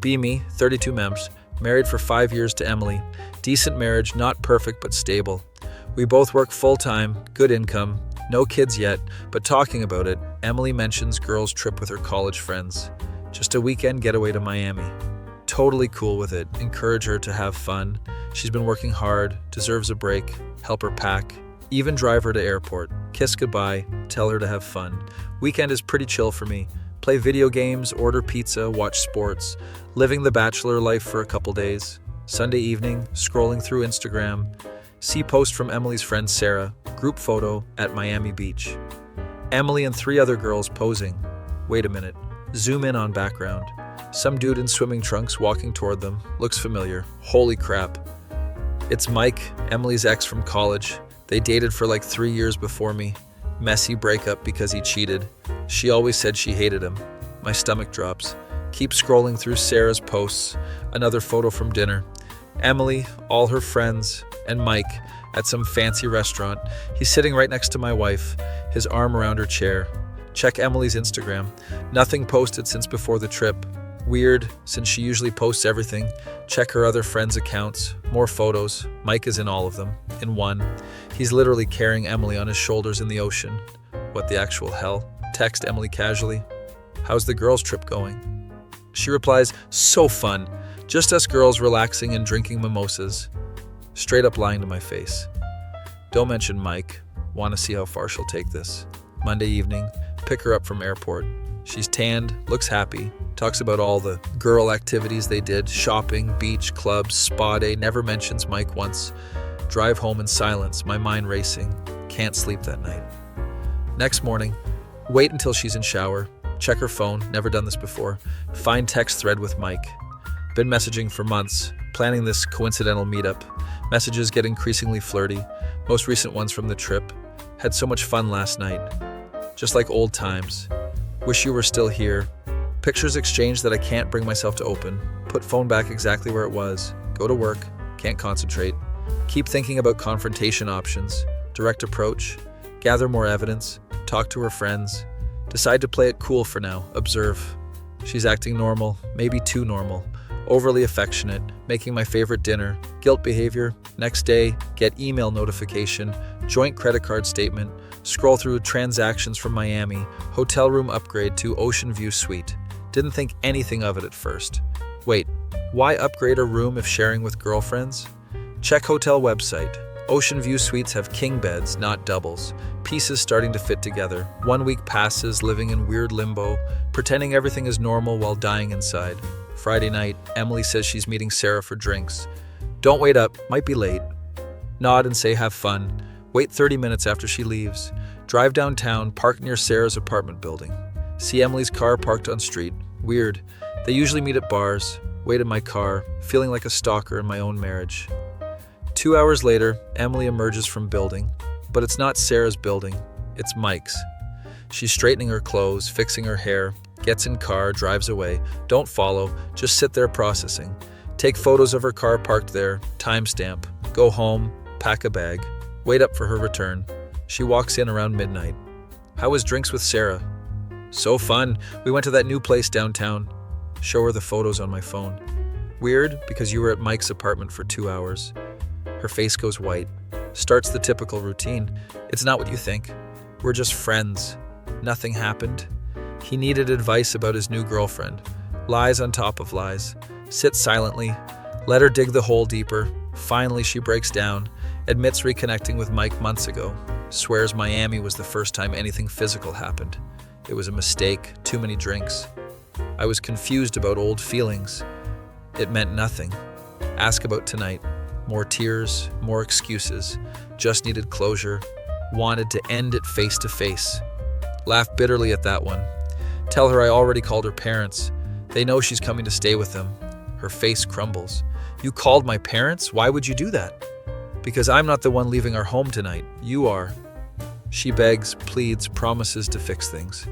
Be me, 32 mems, married for 5 years to Emily. Decent marriage, not perfect but stable. We both work full-time, good income, no kids yet, but talking about it, Emily mentions girls' trip with her college friends. Just a weekend getaway to Miami. Totally cool with it, encourage her to have fun. She's been working hard, deserves a break, help her pack, even drive her to airport, kiss goodbye, tell her to have fun. Weekend is pretty chill for me. Play video games, order pizza, watch sports, living the bachelor life for a couple days. Sunday evening, scrolling through Instagram. See post from Emily's friend Sarah, group photo at Miami Beach. Emily and 3 other girls posing. Wait a minute. Zoom in on background. Some dude in swimming trunks walking toward them. Looks familiar. Holy crap. It's Mike, Emily's ex from college. They dated for like 3 years before me. Messy breakup because he cheated. She always said she hated him. My stomach drops. Keep scrolling through Sarah's posts. Another photo from dinner. Emily, all her friends, and Mike at some fancy restaurant. He's sitting right next to my wife, his arm around her chair. Check Emily's Instagram. Nothing posted since before the trip. Weird, since she usually posts everything. Check her other friends' accounts. More photos. Mike is in all of them. In one. He's literally carrying Emily on his shoulders in the ocean. What the actual hell? Text Emily casually. How's the girls' trip going? She replies, so fun. Just us girls relaxing and drinking mimosas. Straight up lying to my face. Don't mention Mike. Want to see how far she'll take this. Monday evening, pick her up from airport. She's tanned, looks happy, talks about all the girl activities they did, shopping, beach, clubs, spa day, never mentions Mike once. Drive home in silence, my mind racing. Can't sleep that night. Next morning, wait until she's in shower. Check her phone, never done this before. Find text thread with Mike. Been messaging for months, planning this coincidental meetup. Messages get increasingly flirty. Most recent ones from the trip. Had so much fun last night. Just like old times. Wish you were still here. Pictures exchanged that I can't bring myself to open. Put phone back exactly where it was. Go to work. Can't concentrate. Keep thinking about confrontation options. Direct approach. Gather more evidence. Talk to her friends. Decide to play it cool for now. Observe. She's acting normal, maybe too normal. Overly affectionate, making my favorite dinner, guilt behavior. Next day, get email notification, joint credit card statement, scroll through transactions from Miami, hotel room upgrade to Ocean View Suite. Didn't think anything of it at first. Wait, why upgrade a room if sharing with girlfriends? Check hotel website. Ocean View Suites have king beds, not doubles. Pieces starting to fit together. 1 week passes, living in weird limbo, pretending everything is normal while dying inside. Friday night, Emily says she's meeting Sarah for drinks. Don't wait up, might be late. Nod and say have fun. Wait 30 minutes after she leaves. Drive downtown, park near Sarah's apartment building. See Emily's car parked on street. Weird. They usually meet at bars. Wait in my car, feeling like a stalker in my own marriage. 2 hours later, Emily emerges from building. But it's not Sarah's building, it's Mike's. She's straightening her clothes, fixing her hair, gets in car, drives away. Don't follow, just sit there processing. Take photos of her car parked there, timestamp. Go home, pack a bag. Wait up for her return. She walks in around midnight. How was drinks with Sarah? So fun, we went to that new place downtown. Show her the photos on my phone. Weird, because you were at Mike's apartment for 2 hours. Her face goes white. Starts the typical routine. It's not what you think. We're just friends. Nothing happened. He needed advice about his new girlfriend. Lies on top of lies. Sit silently. Let her dig the hole deeper. Finally, she breaks down. Admits reconnecting with Mike months ago. Swears Miami was the first time anything physical happened. It was a mistake. Too many drinks. I was confused about old feelings. It meant nothing. Ask about tonight. More tears, more excuses. Just needed closure. Wanted to end it face to face. Laugh bitterly at that one. Tell her I already called her parents. They know she's coming to stay with them. Her face crumbles. You called my parents? Why would you do that? Because I'm not the one leaving our home tonight. You are. She begs, pleads, promises to fix things.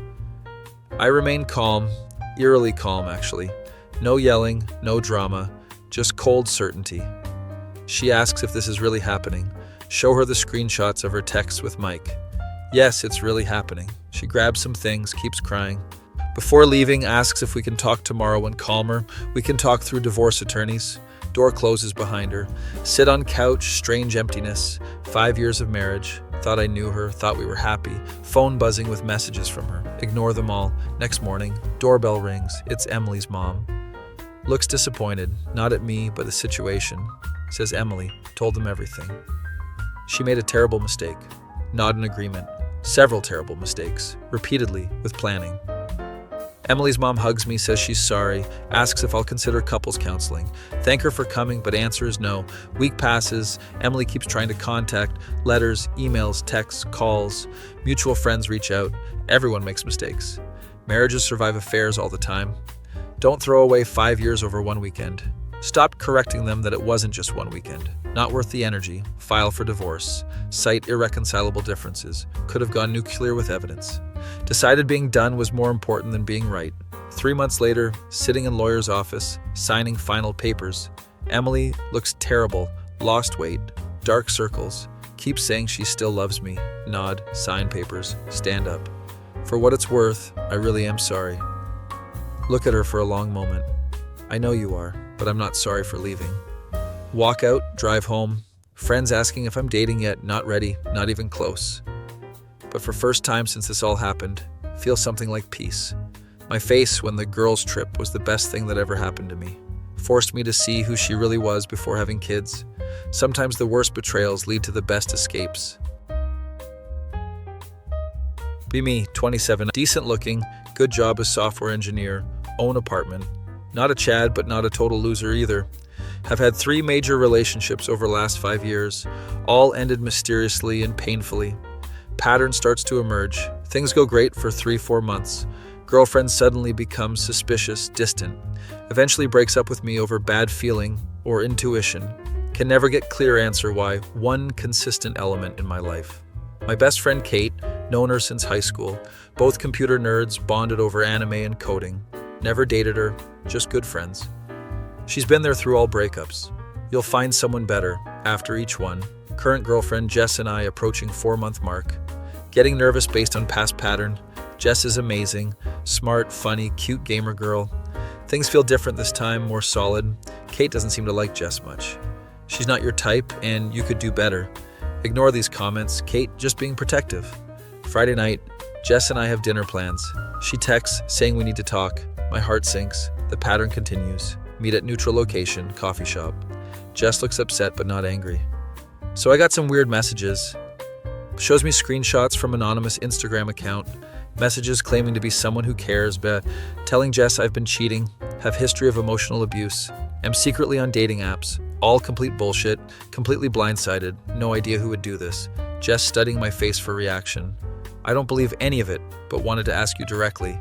I remain calm, eerily calm actually. No yelling, no drama, just cold certainty. She asks if this is really happening. Show her the screenshots of her texts with Mike. Yes, it's really happening. She grabs some things, keeps crying. Before leaving, asks if we can talk tomorrow when calmer. We can talk through divorce attorneys. Door closes behind her. Sit on couch, strange emptiness. 5 years of marriage. Thought I knew her, thought we were happy. Phone buzzing with messages from her. Ignore them all. Next morning, doorbell rings. It's Emily's mom. Looks disappointed, not at me, but the situation. Says Emily, told them everything. She made a terrible mistake. Not an agreement. Several terrible mistakes. Repeatedly, with planning. Emily's mom hugs me, says she's sorry, asks if I'll consider couples counseling. Thank her for coming, but answer is no. Week passes. Emily keeps trying to contact. Letters, emails, texts, calls. Mutual friends reach out. Everyone makes mistakes. Marriages survive affairs all the time. Don't throw away 5 years over one weekend. Stop correcting them that it wasn't just one weekend. Not worth the energy. File for divorce. Cite irreconcilable differences. Could have gone nuclear with evidence. Decided being done was more important than being right. 3 months later, sitting in lawyer's office, signing final papers. Emily looks terrible, lost weight, dark circles, keeps saying she still loves me. Nod, sign papers, stand up. For what it's worth, I really am sorry. Look at her for a long moment. I know you are, but I'm not sorry for leaving. Walk out, drive home. Friends asking if I'm dating yet, not ready, not even close. But for first time since this all happened, feel something like peace. My face when the girls' trip was the best thing that ever happened to me. Forced me to see who she really was before having kids. Sometimes the worst betrayals lead to the best escapes. Be me, 27, decent looking, good job as software engineer, own apartment. Not a Chad, but not a total loser either. Have had 3 major relationships over the last 5 years. All ended mysteriously and painfully. Pattern starts to emerge. Things go great for 3-4 months. Girlfriend suddenly becomes suspicious, distant. Eventually breaks up with me over bad feeling or intuition. Can never get clear answer why. One consistent element in my life. My best friend Kate, known her since high school. Both computer nerds, bonded over anime and coding. Never dated her, just good friends. She's been there through all breakups. You'll find someone better after each one. Current girlfriend Jess and I approaching 4-month mark. Getting nervous based on past pattern. Jess is amazing, smart, funny, cute gamer girl. Things feel different this time, more solid. Kate doesn't seem to like Jess much. She's not your type and you could do better. Ignore these comments, Kate just being protective. Friday night, Jess and I have dinner plans. She texts saying we need to talk. My heart sinks. The pattern continues. Meet at neutral location, coffee shop. Jess looks upset but not angry. So I got some weird messages. Shows me screenshots from anonymous Instagram account. Messages claiming to be someone who cares, but telling Jess I've been cheating, have history of emotional abuse, am secretly on dating apps. All complete bullshit, completely blindsided, no idea who would do this. Jess studying my face for reaction. I don't believe any of it, but wanted to ask you directly.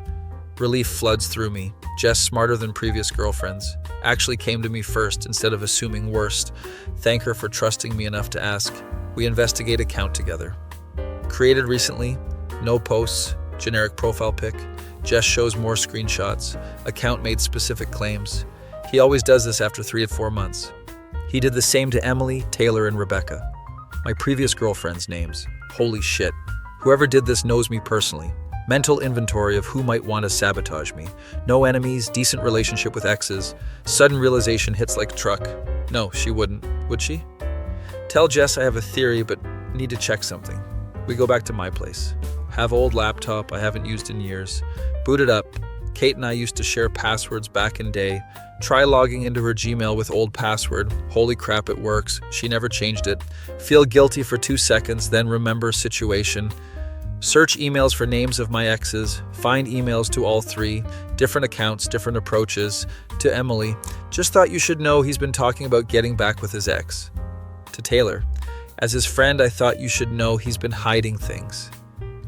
Relief floods through me. Jess, smarter than previous girlfriends, actually came to me first instead of assuming worst. Thank her for trusting me enough to ask. We investigate account together. Created recently, no posts, generic profile pic. Jess shows more screenshots. Account made specific claims. He always does this after 3 to 4 months. He did the same to Emily, Taylor, and Rebecca. My previous girlfriends' names. Holy shit. Whoever did this knows me personally. Mental inventory of who might want to sabotage me. No enemies, decent relationship with exes. Sudden realization hits like a truck. No, she wouldn't. Would she? Tell Jess I have a theory, but need to check something. We go back to my place. Have old laptop I haven't used in years. Boot it up. Kate and I used to share passwords back in day. Try logging into her Gmail with old password. Holy crap, it works. She never changed it. Feel guilty for 2 seconds, then remember situation. Search emails for names of my exes. Find emails to all 3. Different accounts, different approaches. To Emily, just thought you should know he's been talking about getting back with his ex. To Taylor, as his friend, I thought you should know he's been hiding things.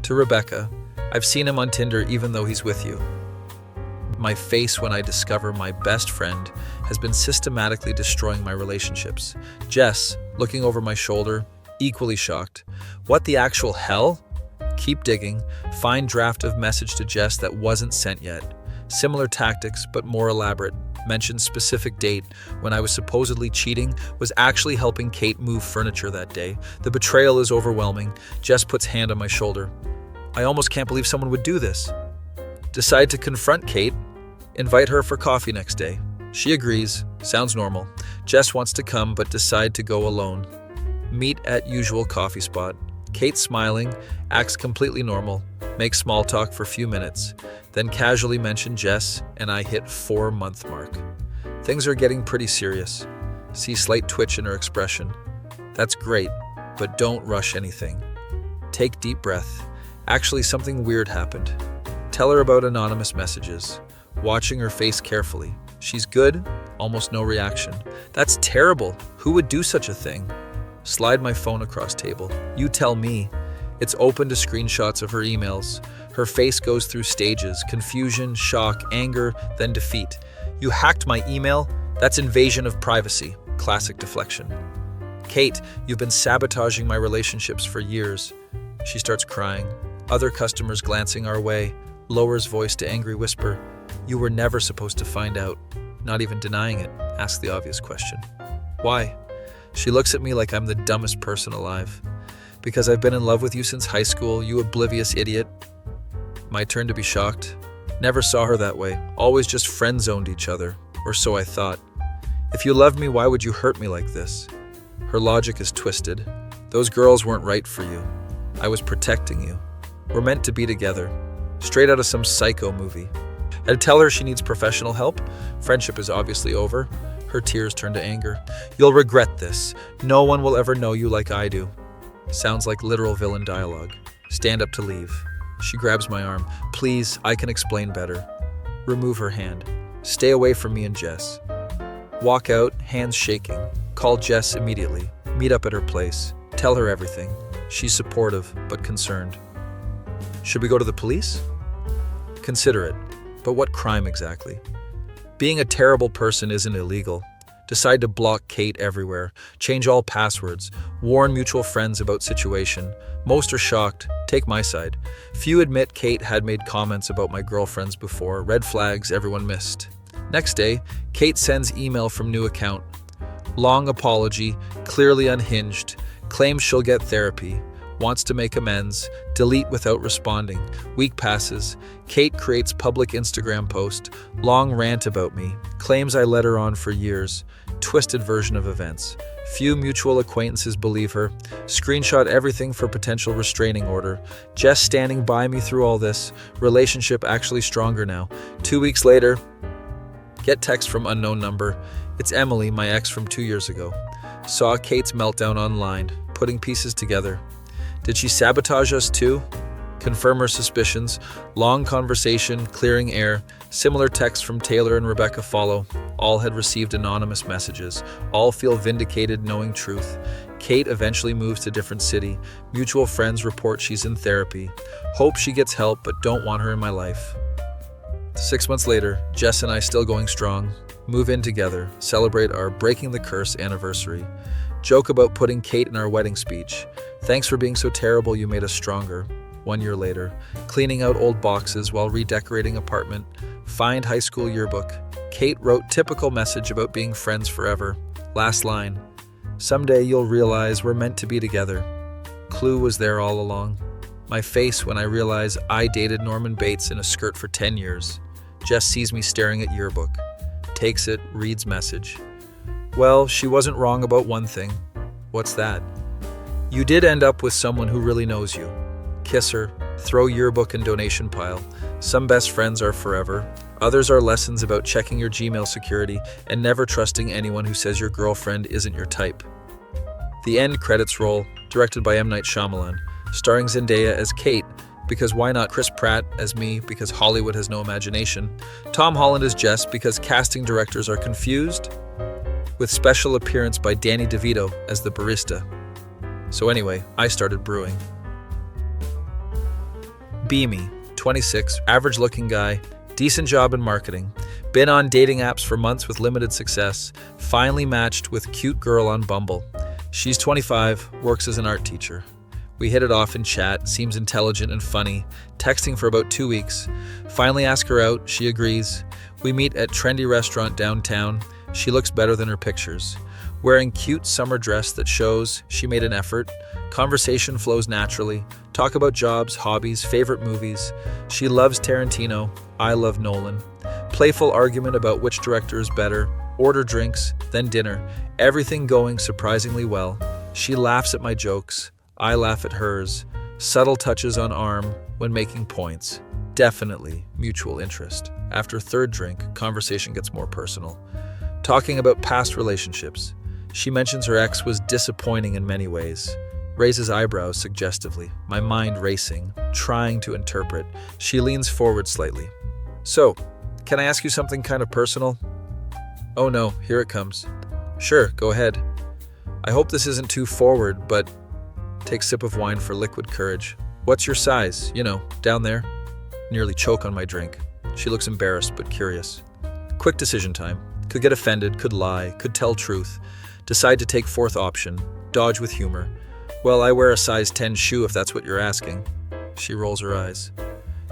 To Rebecca, I've seen him on Tinder even though he's with you. My face when I discover my best friend has been systematically destroying my relationships. Jess, looking over my shoulder, equally shocked. What the actual hell? Keep digging. Find draft of message to Jess that wasn't sent yet. Similar tactics, but more elaborate. Mentioned specific date when I was supposedly cheating, was actually helping Kate move furniture that day. The betrayal is overwhelming. Jess puts hand on my shoulder. I almost can't believe someone would do this. Decide to confront Kate, invite her for coffee next day. She agrees, sounds normal. Jess wants to come but decide to go alone. Meet at usual coffee spot. Kate smiling, acts completely normal, makes small talk for a few minutes, then casually mention Jess and I hit 4-month mark. Things are getting pretty serious. See slight twitch in her expression. That's great, but don't rush anything. Take deep breath. Actually, something weird happened. Tell her about anonymous messages. Watching her face carefully. She's good, almost no reaction. That's terrible. Who would do such a thing? Slide my phone across table. You tell me. It's open to screenshots of her emails. Her face goes through stages: confusion, shock, anger, then defeat. You hacked my email? That's invasion of privacy. Classic deflection. Kate, you've been sabotaging my relationships for years. She starts crying. Other customers glancing our way. Lowers voice to angry whisper. You were never supposed to find out. Not even denying it. Ask the obvious question. Why? She looks at me like I'm the dumbest person alive. Because I've been in love with you since high school, you oblivious idiot. My turn to be shocked. Never saw her that way. Always just friend-zoned each other. Or so I thought. If you loved me, why would you hurt me like this? Her logic is twisted. Those girls weren't right for you. I was protecting you. We're meant to be together. Straight out of some psycho movie. I'd tell her she needs professional help. Friendship is obviously over. Her tears turn to anger. You'll regret this. No one will ever know you like I do. Sounds like literal villain dialogue. Stand up to leave. She grabs my arm. Please, I can explain better. Remove her hand. Stay away from me and Jess. Walk out, hands shaking. Call Jess immediately. Meet up at her place. Tell her everything. She's supportive, but concerned. Should we go to the police? Consider it. But what crime exactly? Being a terrible person isn't illegal. Decide to block Kate everywhere. Change all passwords. Warn mutual friends about situation. Most are shocked. Take my side. Few admit Kate had made comments about my girlfriends before. Red flags everyone missed. Next day, Kate sends email from new account. Long apology, clearly unhinged. Claims she'll get therapy. Wants to make amends. Delete without responding. Week passes. Kate creates public Instagram post. Long rant about me. Claims I led her on for years. Twisted version of events. Few mutual acquaintances believe her. Screenshot everything for potential restraining order. Jess standing by me through all this. Relationship actually stronger now. 2 weeks later, get text from unknown number. It's Emily, my ex from 2 years ago. Saw Kate's meltdown online. Putting pieces together. Did she sabotage us too? Confirm her suspicions. Long conversation, clearing air. Similar texts from Taylor and Rebecca follow. All had received anonymous messages. All feel vindicated knowing truth. Kate eventually moves to different city. Mutual friends report she's in therapy. Hope she gets help, but don't want her in my life. 6 months later, Jess and I still going strong. Move in together. Celebrate our Breaking the Curse anniversary. Joke about putting Kate in our wedding speech. Thanks for being so terrible, you made us stronger. 1 year later, cleaning out old boxes while redecorating apartment. Find high school yearbook. Kate wrote typical message about being friends forever. Last line. Someday you'll realize we're meant to be together. Clue was there all along. My face when I realize I dated Norman Bates in a skirt for 10 years. Jess sees me staring at yearbook. Takes it, reads message. Well, she wasn't wrong about one thing. What's that? You did end up with someone who really knows you. Kiss her, throw yearbook in donation pile. Some best friends are forever. Others are lessons about checking your Gmail security and never trusting anyone who says your girlfriend isn't your type. The end credits roll, directed by M. Night Shyamalan, starring Zendaya as Kate, because why not Chris Pratt as me, because Hollywood has no imagination, Tom Holland as Jess, because casting directors are confused, with special appearance by Danny DeVito as the barista. So anyway, I started brewing. Beamy, 26, average-looking guy, decent job in marketing, been on dating apps for months with limited success, finally matched with cute girl on Bumble. She's 25, works as an art teacher. We hit it off in chat, seems intelligent and funny, texting for about 2 weeks. Finally ask her out, she agrees. We meet at trendy restaurant downtown. She looks better than her pictures. Wearing cute summer dress that shows she made an effort. Conversation flows naturally. Talk about jobs, hobbies, favorite movies. She loves Tarantino. I love Nolan. Playful argument about which director is better. Order drinks, then dinner. Everything going surprisingly well. She laughs at my jokes. I laugh at hers. Subtle touches on arm when making points. Definitely mutual interest. After third drink, conversation gets more personal. Talking about past relationships. She mentions her ex was disappointing in many ways. Raises eyebrows suggestively, my mind racing, trying to interpret. She leans forward slightly. So, can I ask you something kind of personal? Oh no, here it comes. Sure, go ahead. I hope this isn't too forward, but take sip of wine for liquid courage. What's your size? You know, down there. Nearly choke on my drink. She looks embarrassed but curious. Quick decision time. Could get offended, could lie, could tell truth. Decide to take fourth option. Dodge with humor. Well, I wear a size 10 shoe if that's what you're asking. She rolls her eyes.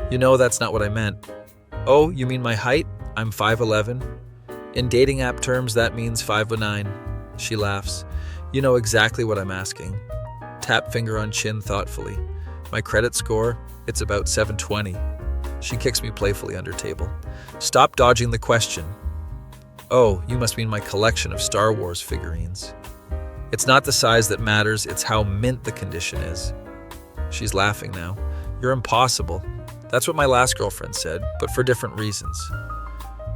You know that's not what I meant. Oh, you mean my height? I'm 5'11". In dating app terms, that means 5'9". She laughs. You know exactly what I'm asking. Tap finger on chin thoughtfully. My credit score? It's about 720. She kicks me playfully under table. Stop dodging the question. Oh, you must mean my collection of Star Wars figurines. It's not the size that matters, it's how mint the condition is. She's laughing now. You're impossible. That's what my last girlfriend said, but for different reasons.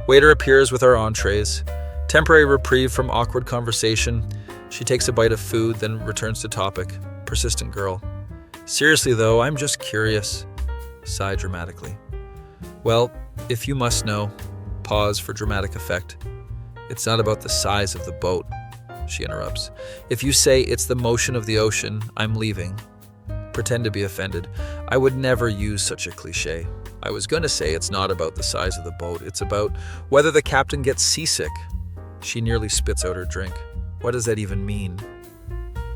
Waiter appears with our entrees. Temporary reprieve from awkward conversation. She takes a bite of food, then returns to topic. Persistent girl. Seriously though, I'm just curious. Sigh dramatically. Well, if you must know. Pause for dramatic effect. It's not about the size of the boat, she interrupts. If you say it's the motion of the ocean, I'm leaving. Pretend to be offended. I would never use such a cliche. I was going to say it's not about the size of the boat. It's about whether the captain gets seasick. She nearly spits out her drink. What does that even mean?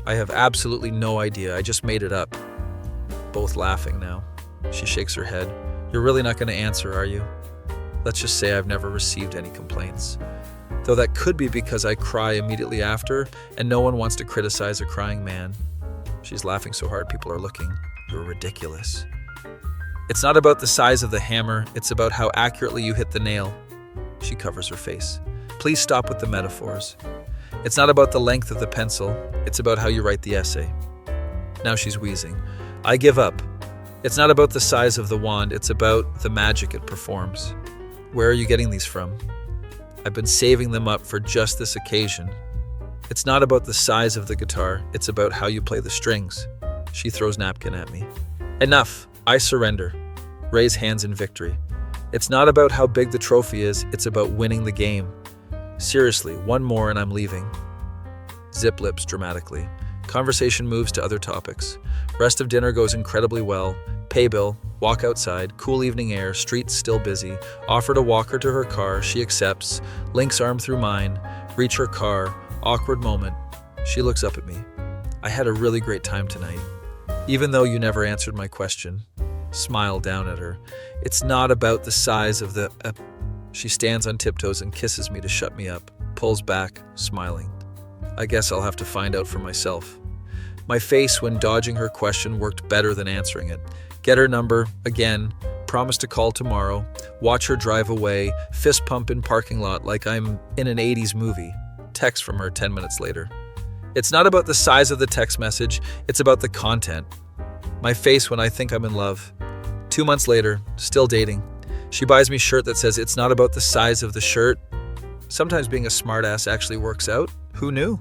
I have absolutely no idea. I just made it up. Both laughing now. She shakes her head. You're really not going to answer, are you? Let's just say I've never received any complaints. Though that could be because I cry immediately after, and no one wants to criticize a crying man. She's laughing so hard people are looking. You're ridiculous. It's not about the size of the hammer, it's about how accurately you hit the nail. She covers her face. Please stop with the metaphors. It's not about the length of the pencil, it's about how you write the essay. Now she's wheezing. I give up. It's not about the size of the wand, it's about the magic it performs. Where are you getting these from? I've been saving them up for just this occasion. It's not about the size of the guitar, it's about how you play the strings. She throws napkin at me. Enough, I surrender. Raise hands in victory. It's not about how big the trophy is, it's about winning the game. Seriously, one more and I'm leaving. Zip lips dramatically. Conversation moves to other topics. Rest of dinner goes incredibly well. Pay bill, walk outside, cool evening air, streets still busy. Offer to walk her to her car, she accepts. Links arm through mine. Reach her car, awkward moment. She looks up at me. I had a really great time tonight. Even though you never answered my question. Smile down at her. It's not about the size of the... She stands on tiptoes and kisses me to shut me up. Pulls back, smiling. I guess I'll have to find out for myself. My face when dodging her question worked better than answering it. Get her number, again, promise to call tomorrow, watch her drive away, fist pump in parking lot like I'm in an 80s movie. Text from her 10 minutes later. It's not about the size of the text message, it's about the content. My face when I think I'm in love. 2 months later, still dating. She buys me a shirt that says it's not about the size of the shirt. Sometimes being a smartass actually works out. Who knew?